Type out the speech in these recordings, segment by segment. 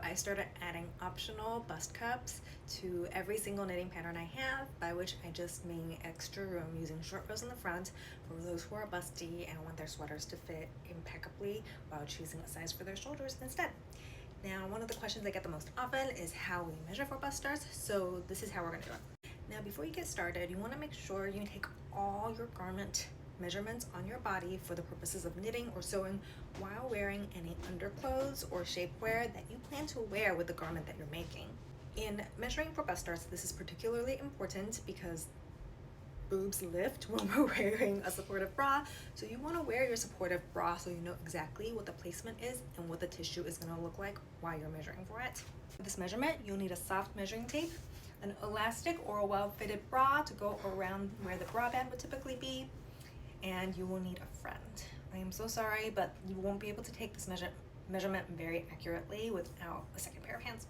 I started adding optional bust cups to every single knitting pattern I have, by which I just mean extra room using short rows in the front for those who are busty and want their sweaters to fit impeccably while choosing a size for their shoulders instead. Now, one of the questions I get the most often is how we measure for bust starts, so this is how we're going to do it. Now, before you get started, you want to make sure you take all your garment measurements on your body for the purposes of knitting or sewing while wearing any underclothes or shapewear that you plan to wear with the garment that you're making. In measuring for bust starts, this is particularly important because boobs lift when we're wearing a supportive bra, so you want to wear your supportive bra so you know exactly what the placement is and what the tissue is going to look like while you're measuring for it. For this measurement, you'll need a soft measuring tape, an elastic or a well-fitted bra to go around where the bra band would typically be, and you will need a friend. I am so sorry, but you won't be able to take this measurement very accurately without a second pair of hands.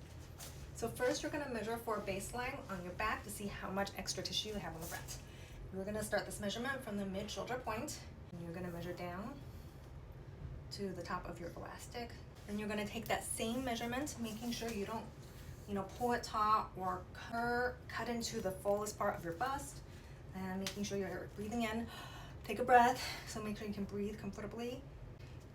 So first, you're going to measure for a baseline on your back to see how much extra tissue you have on the front. We're going to start this measurement from the mid-shoulder point, and you're going to measure down to the top of your elastic. Then you're going to take that same measurement, making sure you don't pull it taut or cut into the fullest part of your bust, and making sure you're breathing in. Take a breath, so make sure you can breathe comfortably.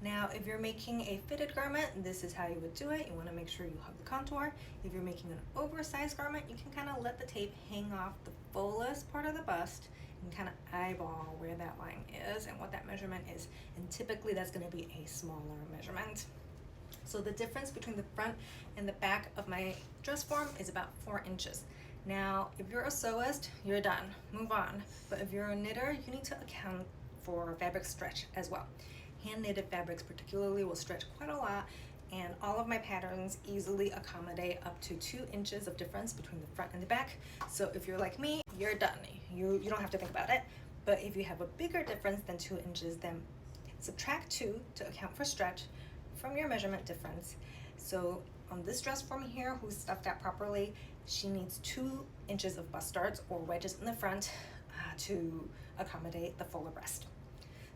Now, if you're making a fitted garment, this is how you would do it. You want to make sure you hug the contour. If you're making an oversized garment, you can kind of let the tape hang off the fullest part of the bust and kind of eyeball where that line is and what that measurement is. And typically that's going to be a smaller measurement. So the difference between the front and the back of my dress form is about 4 inches. Now, if you're a sewist, you're done, move on. But if you're a knitter, you need to account for fabric stretch as well. Hand knitted fabrics particularly will stretch quite a lot, and all of my patterns easily accommodate up to 2 inches of difference between the front and the back. So if you're like me, you're done. You don't have to think about it. But if you have a bigger difference than 2 inches, then subtract 2 to account for stretch from your measurement difference. So on this dress form here, who's stuffed out properly, she needs 2 inches of bust darts or wedges in the front to accommodate the fuller breast.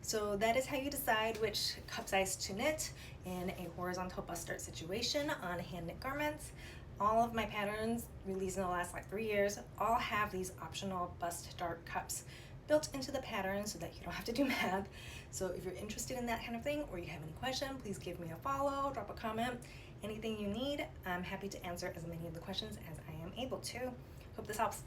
So that is how you decide which cup size to knit in a horizontal bust dart situation on hand knit garments. All of my patterns released in the last 3 years all have these optional bust dart cups built into the pattern so that you don't have to do math. So if you're interested in that kind of thing or you have any question, please give me a follow, drop a comment, anything you need. I'm happy to answer as many of the questions as I am able to. Hope this helps.